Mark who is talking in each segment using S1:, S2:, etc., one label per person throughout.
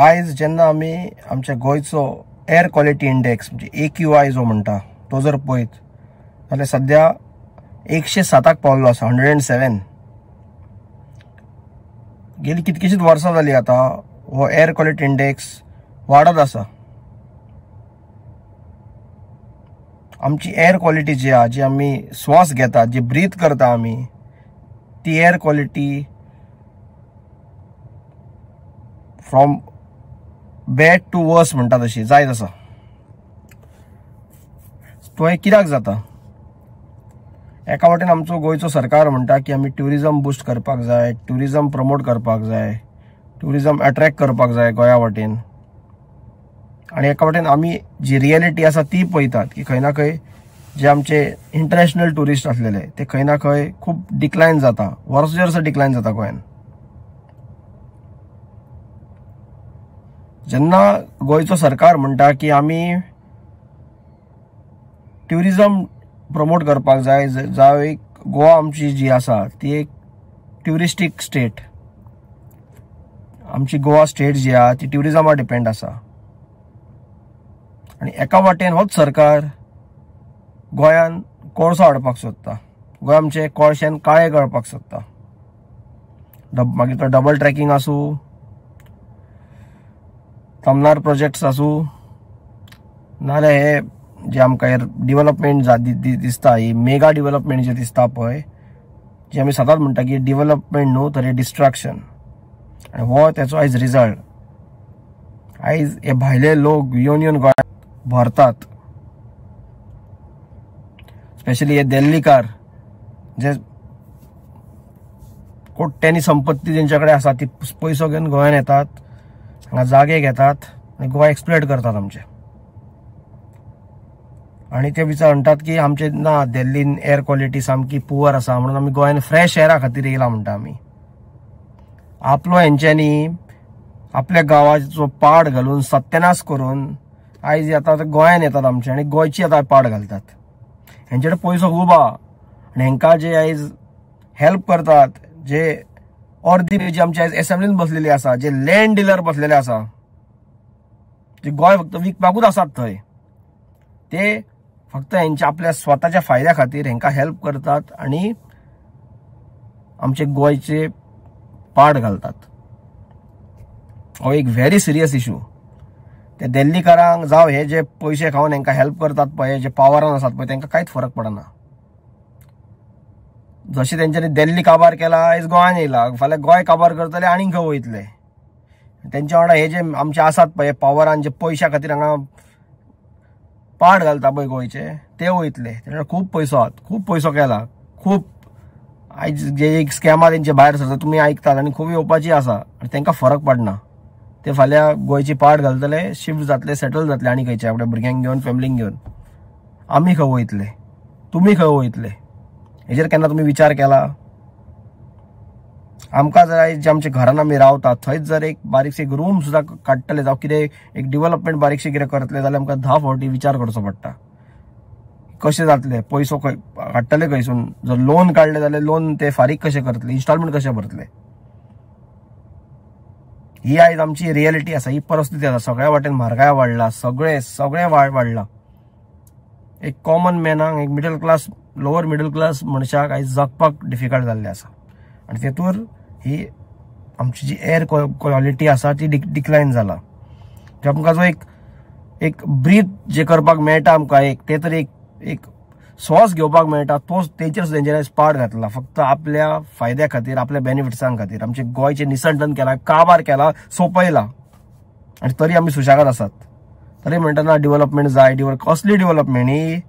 S1: आयज जेन्ना आमी आमच्या गोंयचो एअर क्वॉलिटी इंडेक्स म्हणजे AQI जो म्हणटा तो जर पळयत जाल्यार सध्या 107 पावल्लो आसा, 107. गेली कितकीशीच वर्सां जाली आता हो एअर क्वॉलिटी इंडेक्स वाडत आसा. आमची एअर क्वॉलिटी जी आहा, जी आमी श्वास घेतात, जी ब्रीथ करता आमी, ती air quality from bad to worse म्हणटा तशी जायत आसा. तो हे कित्याक जाता? एका वाटेन आमचो गोंयचो सरकार म्हणटा की आमी ट्युरिजम बूस्ट करपाक जाय, ट्युरिजम प्रमोट करपाक जाय, ट्युरिजम अट्रॅक्ट करपाक जाय गोंया वाटेन. आणि एका वाटेन आमी जी रियलिटी आसा ती पळयतात की खंय ना खंय जे आमचे इंटरनॅशनल टुरिस्ट असलेले ते खंय ना खंय खूब डिक्लायन जाता, वर्स डिक्लायन जाता गोंयान. जेन्ना गोंयचो सरकार म्हणटा की आमी ट्युरिजम प्रमोट करपाक जाय, जावं एक गोवा आमची जी आसा ती एक ट्युरिस्टीक स्टेट, आमची गोवा स्टेट जी आहा ती ट्युरिजमार डिपेंड आसा. आणि एका वाटेन होच सरकार गोंयान कोळसो हाडपाक सोदता, गोंय आमचे कोळशान काळे करपाक सोदता. मागीर तो डबल ट्रॅकिंग आसूं, तमनार प्रोजेक्ट्स आसूं, नाल्यार हे जे आमकां डिव्हलपमेंट दिसता, ही मेगा डिव्हलपमेंट जे दिसता पळय, जे आमी सदांच म्हणटा की डिव्हलपमेंट न्हू तर हे डिस्ट्रॅक्शन. आनी हो तेचो आयज रिजल्ट. आयज हे भायले लोक येवन गोंयांत भरतात, स्पेशली हे दिल्लीकार जे कोट्यांनी संपत्ती जेंच्या कडेन आसा ती पयसो घेवन गोंयांत येतात, हांगा जागे घेतात आनी गोंय एक्सप्लॉयट करतात आमचे. आणि ते विचार म्हणटात की आमचे ना दिल्लीन एअर क्वॉलिटी सामकी पुअर आसा म्हणून आमी गोंयान फ्रेश एअरा खातीर येयला म्हणटा आमी. आपलो हेंच्यांनी आपल्या गांवाचो पाड घालून सत्यानाश करून आयज आतां गोंयान येतात आमचे आनी गोंयची आतां पाड घालतात. हेंचे कडेन पयसो खूब आहा आनी हेंकां जे आयज हेल्प करतात, जे अर्दी जी आमची आयज एसेंब्लीन बसलेली आसा, जे लँड डिलर बसलेले आसा, जे गोंय फक्त विकपाकूच आसात थंय, ते फक्त हेंच्या आपल्या स्वताच्या फायद्या खातीर हेंकां हेल्प करतात आनी आमचे गोंयचे पाड घालतात. हो एक व्हेरी सिरियस इशू. ते दिल्लीकारांक जावं हे जे पयशे खावन हेंकां हेल्प करतात पळय, जे पावरान आसात पळय, तेंकां कांयच फरक पडना. जशें तेंच्यांनी दिल्ली काबार केला आयज गोंयान येयला, फाल्यां गोंय काबार करतले आनीक खंय वयतले. तेंच्या वांगडा हे जे आमचे आसात पळय पावरान, जे पयशा खातीर हांगा पाड घालता पळय गोंयचे, ते वयतले. तेन्ना खूब पयसो आहात, खूब पयसो केला, खूब आयज जे एक स्कॅमां तेंचे भायर सरता तुमी आयकतात आनी खूब येवपाची आसा आनी तेंकां फरक पडना. ते फाल्यां गोंयची पाड घालतले, शिफ्ट जातले, सेटल जातले आनी खंयचे आपल्या भुरग्यांक घेवन, फॅमिलीक घेवन. आमी खंय वयतले, तुमी खंय वयतले, हेजेर केन्ना तुमी विचार केला? आमकां जर आयज जे आमच्या घरान आमी रावतात थंयच जर एक बारीकशी एक रूम सुद्दां काडटले, जावं कितें एक डिव्हलपमेंट बारीकशी कितें करतले जाल्यार आमकां 10 फावटी विचार करचो पडटा. कशें जातले, पयसो खंय काडटले खंयसून, जर लोन काडले जाल्यार लोन ते फारीक कशें करतले, इन्स्टॉलमेंट कशें भरतले. ही आयज आमची रियलिटी आसा, ही परिस्थिती आसा. सगळ्या वाटेन म्हारगाय वाडला, सगळें वाडला. एक कॉमन मॅनाक, एक middle class, lower middle class मनशाक आयज जगपाक डिफिकल्ट जाल्लें आसा. आनी तेतूर ही आमची जी एअर क्वॉलिटी आसा ती डिक्लायन जाला. आमकां जो एक ब्रीथ जे करपाक मेळटा आमकां, एक ते तरी एक श्वास घेवपाक मेळटा, तोच तेचेर तेंच्यांनी पाड घातला फक्त आपल्या फायद्या खातीर, आपल्या बेनिफिट्सां खातीर. आमचे गोंयचे निसंटन केला, काबार केला, सोंपयला आनी तरी आमी सुशेगाद आसात. तरी म्हणटना डिव्हलपमेंट जाय, कसली डिव्हलपमेंट ही?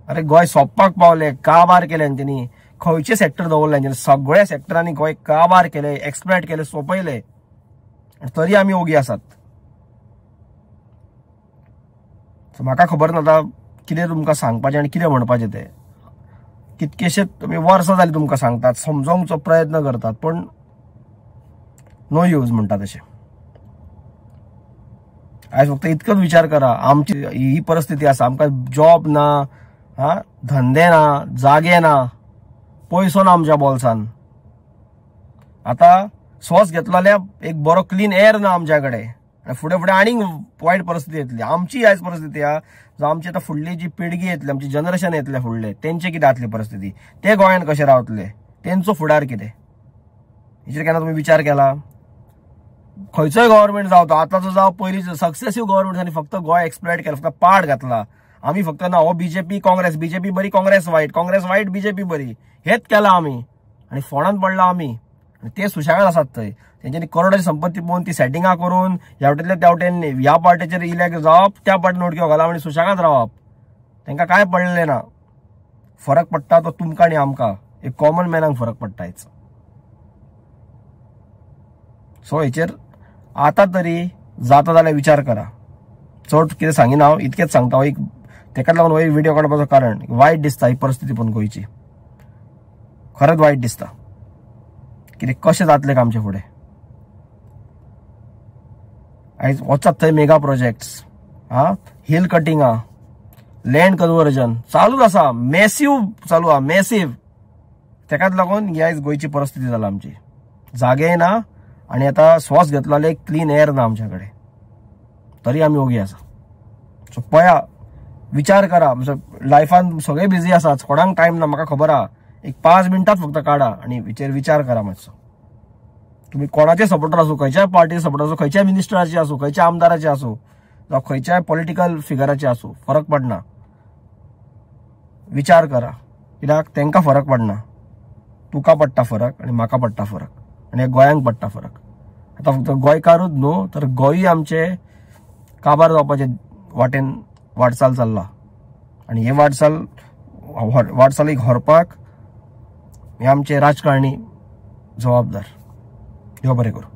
S1: अरे गोंय सोंपपाक पावले, काबार केले तेणी. खंयचे सेक्टर दवरले, सगळ्या सेक्टरांनी गोंय काबार केले, एक्सप्लॉयट केले, सोंपयले, तरी आमी ओगी आसात. म्हाका खबर ना कितें तुमकां सांगपाचें आनी कितें म्हणपाचें तें. कितकेशेच तुमी वर्सां जालीं तुमकां सांगतात, समजोवंचो प्रयत्न करतात, पण नो यूज म्हणटा तशें. आयज फक्त इतकोच विचार करा, आमची ही परिस्थिती आसा, आमकां जॉब ना, धंदे ना, जागे ना, पयसो ना आमच्या बोल्सान. आतां श्वास घेतलेल्या एक बरो क्लीन एअर ना आमच्याकडे आणि फुडें फुडें आनीक वायट परिस्थिती येतली. आमची आयज परिस्थिती आहा जो आमची आतां फुडली जी पिळगी येतली, आमची जनरेशन येतले फुडले, तेंचे कितें जातली परिस्थिती, ते गोंयान कशे रावतले, तेंचो फुडार कितें, हेचेर केन्ना तुमी विचार केला? खंयचोय गव्हर्नमेंट जावं तो आतांचो जावं पयलींचो सक्सेसिव्ह गव्हर्नमेंटांनी फक्त गोंय एक्सप्लॉयट केला, फक्त पाड घातला. आमी फक्त ना हो बीजेपी काँग्रेस, बीजेपी बरी काँग्रेस वायट बीजेपी बरी, हेच केला आमी आणि फोंडांत पडला आमी. आणि ते सुशेगाद आसात थंय, तेंच्यांनी करोडाची संपत्ती पळोवन ती सेटिंगां करून हेवटेतल्या तेवटेन ह्या पार्टीचेर इलेक्ट जावप, त्या पार्टीन उडक्यो घालप आनी सुशेगाद रावप. तांकां काय पडलें ना. फरक पडटा तो तुमकां आनी आमकां, एक कॉमन मॅनाक फरक पडटा हेचो. सो हेचेर आतां तरी जाता जाल्यार विचार करा. चड कितें सांगिना हांव, इतकेंच सांगता. एक तेकाच लागून हो एक व्हिडिओ काडपाचो कारण वायट दिसता ही परिस्थिती पळोवन गोंयची. खरेंच वायट दिसता कितें कशें जातलें का आमचे फुडें. आयज वचत थंय मेगा प्रोजेक्ट्स, हिल कटिंगां, लँड कन्वर्जन चालूच आसा, मॅसिव्ह चालू आहा, मॅसिव्ह. तेकाच लागून ही आयज गोंयची परिस्थिती जाला आमची. जागे ना आणि आता श्वास घेतलेले क्लीन एअर ना आमच्याकडे, तरी आमी ओगी आसा. सो पळया, विचार करा. लायफान सगळे बिझी आसात, कोणाक टायम ना, म्हाका खबर आहा. एक 5 मिनटात फक्त काढा आणि विचार करा मातसो. तुम्ही कोणाचे सपोर्टर असो, खंयच्याय पार्टीचे सपोर्टर असो, खंयच्याय मिनिस्टराचे असो, खंयच्या आमदाराचे असो, जावं खंयच्याय पॉलिटिकल फिगराचे असो, फरक पडना. विचार करा, कित्याक तांकां फरक पडना. तुका पडटा फरक आणि म्हाका पडटा फरक आणि गोंयांक पडटा फरक. आता फक्त गोंयकारूच न्हू तर गोंय आमचे काबार जावपाचे वाटेन वाटचाल चल्ला आणि हे वाटचालीक व्हरपाक हे आमचे राजकारणी जबाबदार. देव बरें करूं.